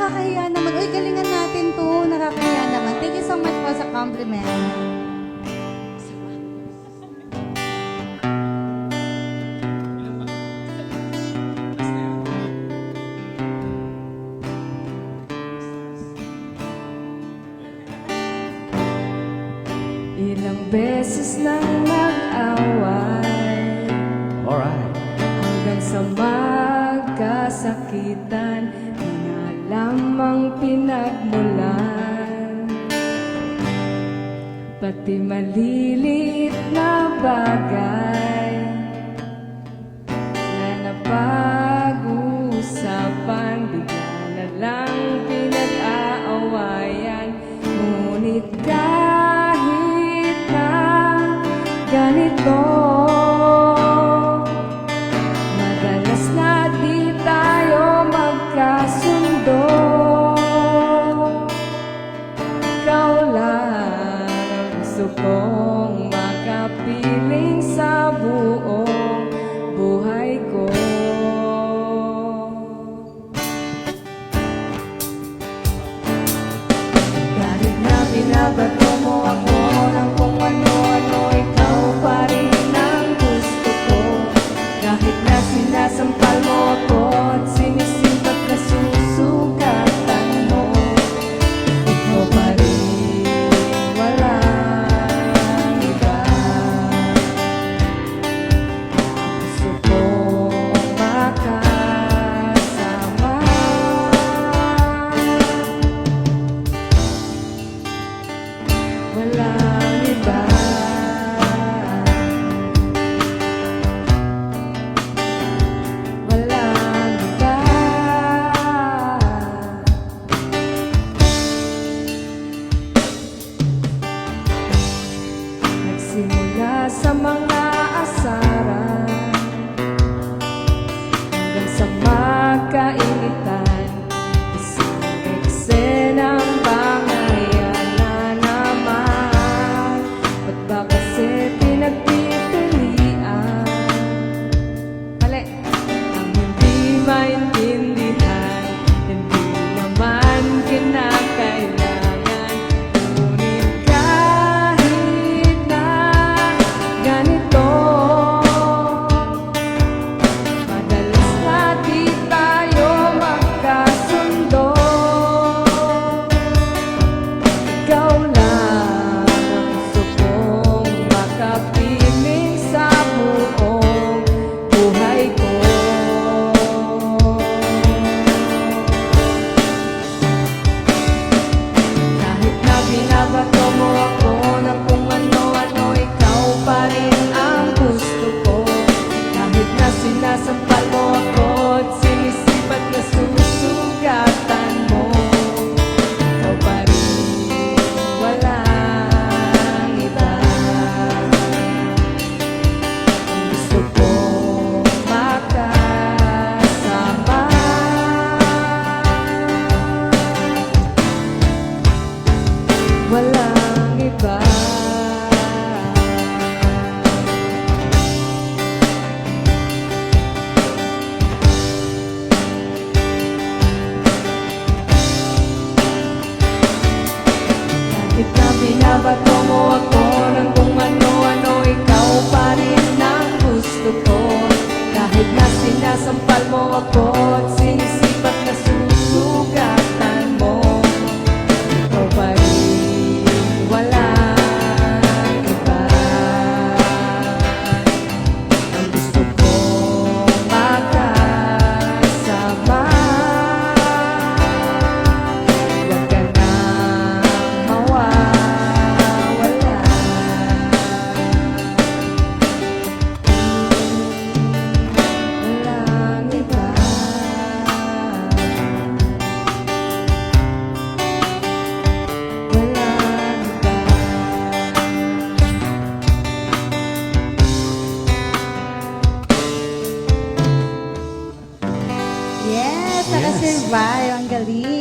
nakakahiya naman. Uy, galingan natin to. Nakakahiya naman. Thank you so much po sa compliment. Ilang beses nang nag-away, Alright. hanggang sa magkasakitan, di na lamang pinagmulan. Pati maliliit na bagay na napag-uusapan, bigla na lang pinag-aawayan. Ngunit kahit na ganito, madalas na di tayo magkasundo. Ikaw lang ang gusto kong makapiling sa buong buhay ko. Kahit na binabato mo ako ng kung ano-ano, ikaw pa rin ang gusto ko. Kahit na sinasampal mo ako at sinisipat na susukatan mo, ikaw pa rin, walang iba. Gusto kong makasama. Walang iba. Walang iba. Nagsimula sa mga asaran hanggang sa magkainitan, isang eksenang bangayan na naman. Ba't ba kasi pinagpipilian? Mali. Ang hindi maintindihan, hindi naman kinakailangan. Ngunit kahit na ganito, madalas na di tayo magkasundo. Ikaw lang ang gusto kong makapiling sa buong buhay ko. Kahit na binabato mo ako ng kung ano-ano, ikaw pa rin ang gusto ko. Kahit na sinasampal mo ako at sinisipat na susugatan mo, ikaw pa rin, walang iba. Ang gusto kong makasama. Walang iba. Kahit na binabato mo ako ng kung ano-ano, ikaw pa rin ang gusto ko. Kahit na sinasampal mo ako at sinisipat na susugatan mo, ikaw pa rin, walang iba. Ang gusto kong makasama. Huwag ka nang mawawala. Walang iba. Walang iba. Yes, nakasurvive. Ang galing.